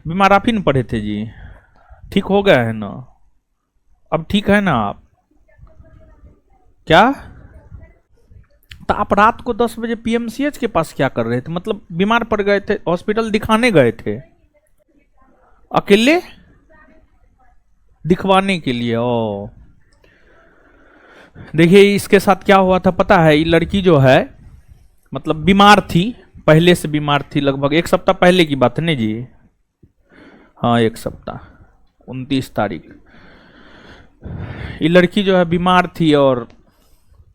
बीमार आप ही न पड़े थे जी, ठीक हो गए है ना? अब ठीक है ना आप? क्या? तो आप रात को 10 बजे पीएमसीएच के पास क्या कर रहे थे? मतलब बीमार पड़ गए थे, हॉस्पिटल दिखाने गए थे अकेले दिखवाने के लिए? ओ देखिए इसके साथ क्या हुआ था पता है? ये लड़की जो है मतलब बीमार थी, पहले से बीमार थी, लगभग 1 सप्ताह पहले की बात है ना जी? हाँ 1 सप्ताह, 29 तारीख। ये लड़की जो है बीमार थी और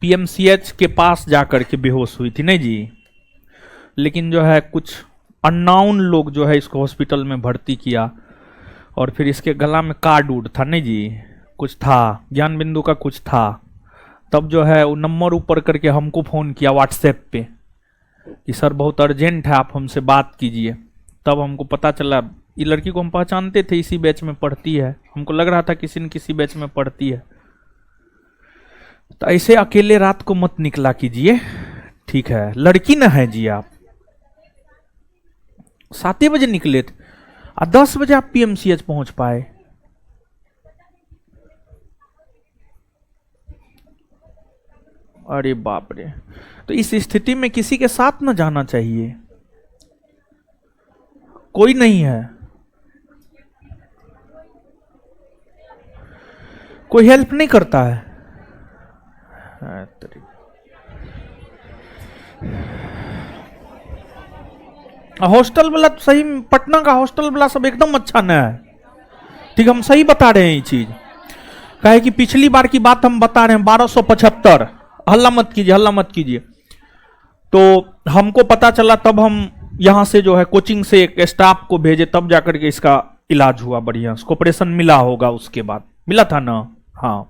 पीएमसीएच के पास जाकर के बेहोश हुई थी नहीं जी। लेकिन जो है कुछ अननोन लोग जो है इसको हॉस्पिटल में भर्ती किया और फिर इसके गला में कार्ड उड था नहीं जी, कुछ था, ज्ञान बिंदु का कुछ था। तब जो है वो नंबर ऊपर करके हमको फ़ोन किया व्हाट्सएप पे कि सर बहुत अर्जेंट है, आप हमसे बात कीजिए। तब हमको पता चला, ये लड़की को हम पहचानते थे, इसी बैच में पढ़ती है, हमको लग रहा था किसी न किसी बैच में पढ़ती है। तो ऐसे अकेले रात को मत निकला कीजिए, ठीक है? लड़की न है जी आप। 7 बजे निकले थे और 10 बजे आप पीएमसीएच पहुंच पाए। अरे बाप रे! तो इस स्थिति में किसी के साथ न जाना चाहिए। कोई नहीं है, कोई हेल्प नहीं करता है। हॉस्टल वाला तो सही, पटना का हॉस्टल वाला सब एकदम अच्छा न है, ठीक? हम सही बता रहे हैं ये चीज। कहे कि पिछली बार की बात हम बता रहे हैं 1275, हल्ला मत कीजिए, हल्ला मत कीजिए। तो हमको पता चला, तब हम यहां से जो है कोचिंग से एक स्टाफ को भेजे, तब जाकर के इसका इलाज हुआ बढ़िया, उसको ऑपरेशन मिला होगा, उसके बाद मिला था ना? हाँ।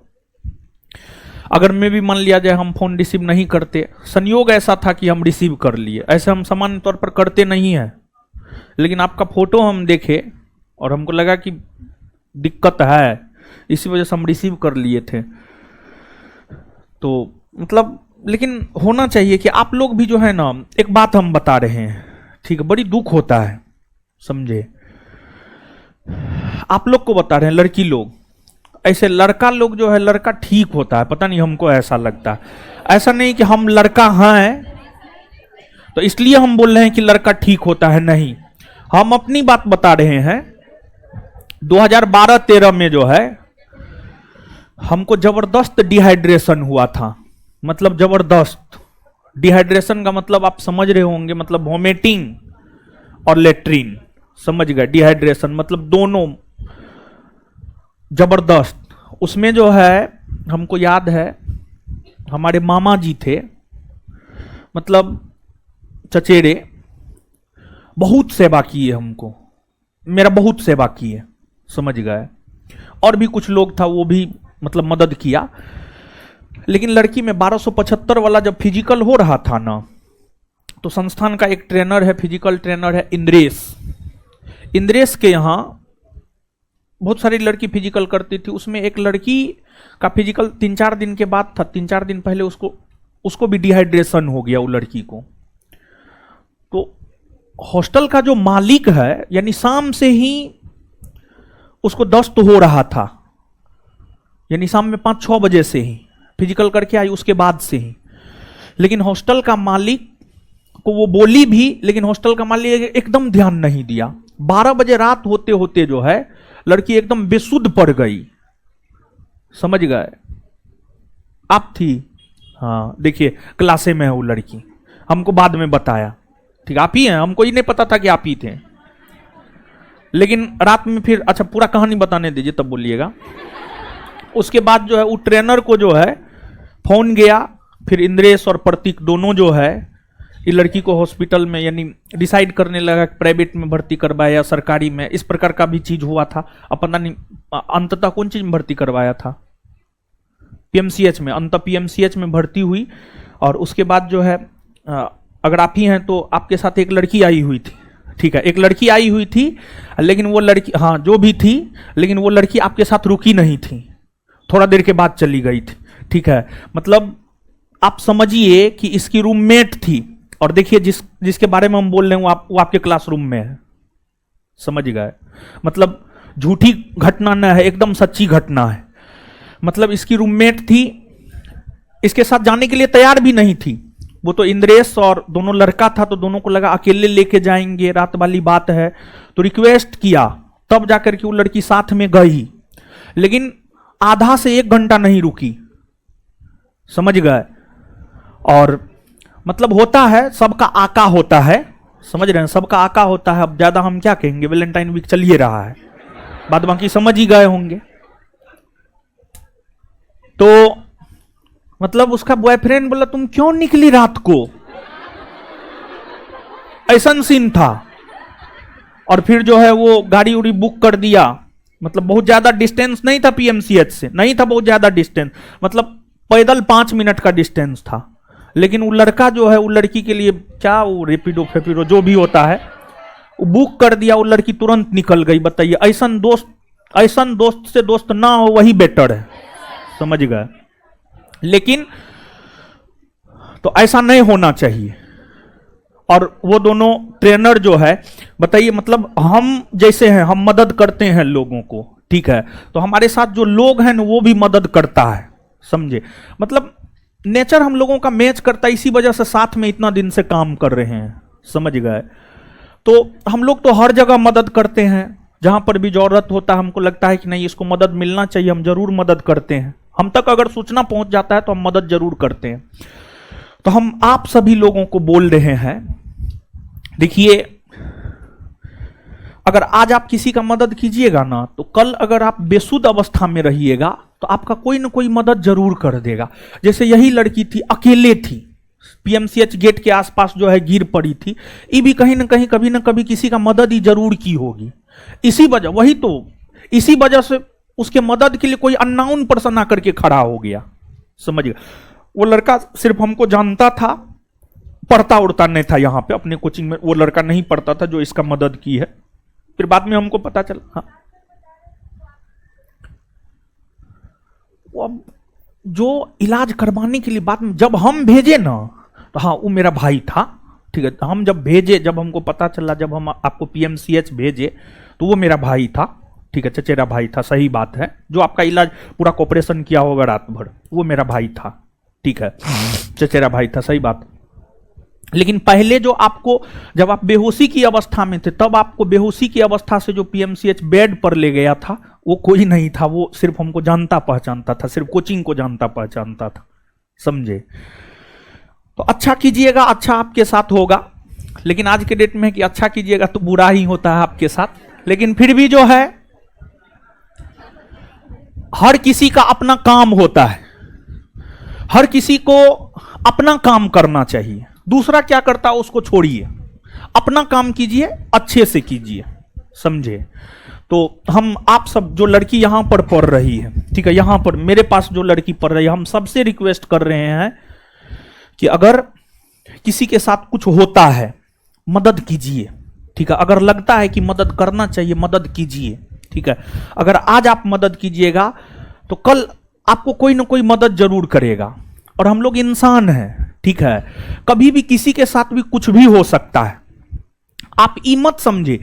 अगर मैं भी मान लिया जाए हम फोन रिसीव नहीं करते, संयोग ऐसा था कि हम रिसीव कर लिए, ऐसे हम सामान्य तौर पर करते नहीं है, लेकिन आपका फोटो हम देखे और हमको लगा कि दिक्कत है, इसी वजह से हम रिसीव कर लिए थे। तो मतलब लेकिन होना चाहिए कि आप लोग भी जो है ना, एक बात हम बता रहे हैं, ठीक है? बड़ी दुख होता है, समझे? आप लोग को बता रहे हैं, लड़की लोग, ऐसे लड़का लोग जो है, लड़का ठीक होता है, पता नहीं हमको ऐसा लगता है। ऐसा नहीं कि हम लड़का हैं तो इसलिए हम बोल रहे हैं कि लड़का ठीक होता है, नहीं। हम अपनी बात बता रहे हैं। 2012-13 में जो है हमको जबरदस्त डिहाइड्रेशन हुआ था, मतलब जबरदस्त डिहाइड्रेशन का मतलब आप समझ रहे होंगे, मतलब वोमिटिंग और लेट्रिन, समझ गए? डिहाइड्रेशन मतलब दोनों जबरदस्त। उसमें जो है हमको याद है, हमारे मामा जी थे, मतलब चचेरे, बहुत सेवा की है हमको, मेरा बहुत सेवा की है, समझ गए? और भी कुछ लोग था, वो भी मतलब मदद किया। लेकिन लड़की में 1275 वाला जब फिजिकल हो रहा था ना, तो संस्थान का एक ट्रेनर है, फिजिकल ट्रेनर है इंद्रेश। इंद्रेश के यहाँ बहुत सारी लड़की फिजिकल करती थी, उसमें एक लड़की का फिजिकल 3-4 दिन के बाद था, 3-4 दिन पहले उसको भी डिहाइड्रेशन हो गया वो लड़की को। तो हॉस्टल का जो मालिक है, यानी शाम से ही उसको दस्त हो रहा था, यानी शाम में 5-6 बजे से ही फिजिकल करके आई, उसके बाद से ही। लेकिन हॉस्टल का मालिक को वो बोली भी, लेकिन हॉस्टल का मालिक एकदम ध्यान नहीं दिया। 12 बजे रात होते होते जो है लड़की एकदम बेसुध पड़ गई, समझ गए? आप थी? हाँ, देखिए क्लासे में है वो लड़की, हमको बाद में बताया, ठीक? आप ही हैं, हमको ही नहीं पता था कि आप ही थे। लेकिन रात में फिर, अच्छा पूरा कहानी बताने दीजिए तब बोलिएगा। उसके बाद जो है वो ट्रेनर को जो है फोन गया, फिर इंद्रेश और प्रतीक दोनों जो है ये लड़की को हॉस्पिटल में, यानी डिसाइड करने लगा प्राइवेट में भर्ती करवाया या सरकारी में, इस प्रकार का भी चीज हुआ था। अब पता नहीं अंततः कौन चीज में भर्ती करवाया था, पीएमसीएच में, अंत पीएमसीएच में भर्ती हुई। और उसके बाद जो है अगर आप ही हैं तो आपके साथ एक लड़की आई हुई थी, ठीक है? एक लड़की आई हुई थी, लेकिन वो लड़की, हाँ जो भी थी, लेकिन वो लड़की आपके साथ रुकी नहीं थी, थोड़ा देर के बाद चली गई थी, ठीक है? मतलब आप समझिए कि इसकी रूममेट थी। और देखिए जिसके बारे में हम बोल रहे हैं वो आपके क्लासरूम में है, समझ गए? मतलब झूठी घटना न है, एकदम सच्ची घटना है। मतलब इसकी रूममेट थी, इसके साथ जाने के लिए तैयार भी नहीं थी। वो तो इंद्रेश और दोनों लड़का था, तो दोनों को लगा अकेले लेके जाएंगे, रात वाली बात है, तो रिक्वेस्ट किया, तब जाकर के वो लड़की साथ में गई। लेकिन आधा से 1 घंटा नहीं रुकी, समझ गए? और मतलब होता है, सबका आका होता है, समझ रहे हैं, सबका आका होता है। अब ज्यादा हम क्या कहेंगे, वैलेंटाइन वीक चल ही रहा है, बाद बाकी समझ ही गए होंगे। तो मतलब उसका बॉयफ्रेंड बोला तुम क्यों निकली रात को, ऐसा सीन था। और फिर जो है वो गाड़ी उड़ी बुक कर दिया। मतलब बहुत ज्यादा डिस्टेंस नहीं था पीएमसीएच से, नहीं था बहुत ज्यादा डिस्टेंस, मतलब पैदल 5 मिनट का डिस्टेंस था। लेकिन वो लड़का जो है वो लड़की के लिए क्या, वो रेपिडो फेपिडो जो भी होता है वो बुक कर दिया, वो लड़की तुरंत निकल गई। बताइए, ऐसा दोस्त से दोस्त ना हो वही बेटर है, समझ गए? लेकिन तो ऐसा नहीं होना चाहिए। और वो दोनों ट्रेनर जो है, बताइए, मतलब हम जैसे हैं, हम मदद करते हैं लोगों को, ठीक है, तो हमारे साथ जो लोग हैं ना वो भी मदद करता है, समझे? मतलब नेचर हम लोगों का मैच करता है, इसी वजह से साथ में इतना दिन से काम कर रहे हैं, समझ गए? तो हम लोग तो हर जगह मदद करते हैं, जहां पर भी जरूरत होता है, हमको लगता है कि नहीं इसको मदद मिलना चाहिए, हम जरूर मदद करते हैं। हम तक अगर सूचना पहुंच जाता है तो हम मदद जरूर करते हैं। तो हम आप सभी लोगों को बोल रहे हैं, देखिए, अगर आज आप किसी का मदद कीजिएगा ना, तो कल अगर आप बेसुध अवस्था में रहिएगा तो आपका कोई ना कोई मदद जरूर कर देगा। जैसे यही लड़की थी, अकेले थी, पीएमसीएच गेट के आसपास जो है गिर पड़ी थी, ये भी कहीं ना कहीं कभी ना कभी किसी का मदद ही जरूर की होगी। इसी वजह से उसके मदद के लिए कोई अननोन पर्सन आकर के खड़ा हो गया, समझ गया? वो लड़का सिर्फ हमको जानता था, पढ़ता उड़ता नहीं था यहाँ पे अपने कोचिंग में, वो लड़का नहीं पढ़ता था जो इसका मदद की है। फिर बाद में हमको पता चला। हाँ, वो अब जो इलाज करवाने के लिए बाद में जब हम भेजे ना, तो हाँ वो मेरा भाई था, ठीक है, हम जब भेजे, जब हमको पता चला, जब हम आपको पीएमसीएच भेजे, तो वो मेरा भाई था, ठीक है, चचेरा भाई था, सही बात है, जो आपका इलाज पूरा ऑपरेशन किया होगा रात भर, वो मेरा भाई था, ठीक है, चचेरा भाई था, सही बात। लेकिन पहले जो आपको, जब आप बेहोशी की अवस्था में थे, तब आपको बेहोशी की अवस्था से जो पीएमसीएच बेड पर ले गया था, वो कोई नहीं था, वो सिर्फ हमको जानता पहचानता था, सिर्फ कोचिंग को जानता पहचानता था, समझे? तो अच्छा कीजिएगा, अच्छा आपके साथ होगा। लेकिन आज के डेट में कि अच्छा कीजिएगा तो बुरा ही होता है आपके साथ। लेकिन फिर भी जो है, हर किसी का अपना काम होता है, हर किसी को अपना काम करना चाहिए। दूसरा क्या करता है उसको छोड़िए, अपना काम कीजिए, अच्छे से कीजिए, समझे? तो हम आप सब जो लड़की यहां पर पढ़ रही है, ठीक है, यहां पर मेरे पास जो लड़की पढ़ रही है, हम सबसे रिक्वेस्ट कर रहे हैं कि अगर किसी के साथ कुछ होता है मदद कीजिए, ठीक है? अगर लगता है कि मदद करना चाहिए, मदद कीजिए, ठीक है? अगर आज आप मदद कीजिएगा तो कल आपको कोई ना कोई मदद जरूर करेगा। और हम लोग इंसान हैं, ठीक है, कभी भी किसी के साथ भी कुछ भी हो सकता है। आप ये मत समझे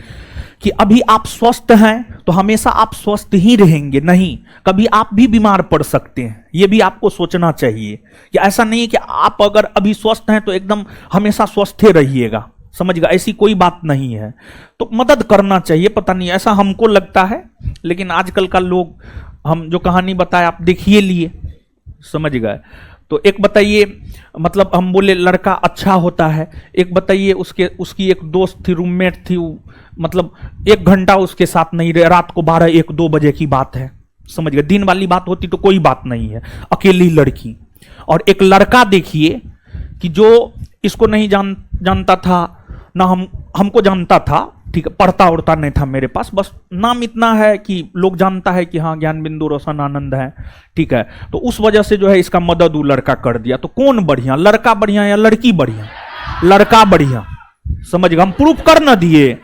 कि अभी आप स्वस्थ हैं तो हमेशा आप स्वस्थ ही रहेंगे, नहीं, कभी आप भी बीमार पड़ सकते हैं, यह भी आपको सोचना चाहिए कि ऐसा नहीं है कि आप अगर अभी स्वस्थ हैं तो एकदम हमेशा स्वस्थ ही रहिएगा, समझ गए? ऐसी कोई बात नहीं है। तो मदद करना चाहिए, पता नहीं ऐसा हमको लगता है, लेकिन आजकल का लोग, हम जो कहानी बताए आप देखिए लिए, समझ गए? तो एक बताइए, मतलब हम बोले लड़का अच्छा होता है, एक बताइए उसकी एक दोस्त थी, रूममेट थी, मतलब 1 घंटा उसके साथ नहीं रहे, रात को 12-1-2 बजे की बात है, समझ गए? दिन वाली बात होती तो कोई बात नहीं है, अकेली लड़की। और एक लड़का देखिए कि जो इसको नहीं जानता था ना, हमको जानता था, ठीक है, पढ़ता उड़ता नहीं था मेरे पास, बस नाम इतना है कि लोग जानता है कि हाँ ज्ञान बिंदु रोशन आनंद है, ठीक है, तो उस वजह से जो है इसका मदद वो लड़का कर दिया। तो कौन बढ़िया, लड़का बढ़िया या लड़की बढ़िया? लड़का बढ़िया, समझ गए? हम प्रूफ कर ना दिए,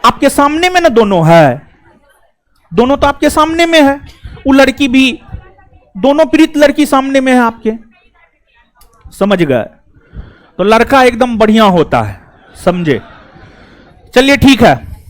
आपके सामने में ना दोनों है, दोनों तो आपके सामने में है, वो लड़की भी, दोनों पीड़ित लड़की सामने में है आपके, समझ गए? तो लड़का एकदम बढ़िया होता है, समझे? चलिए ठीक है।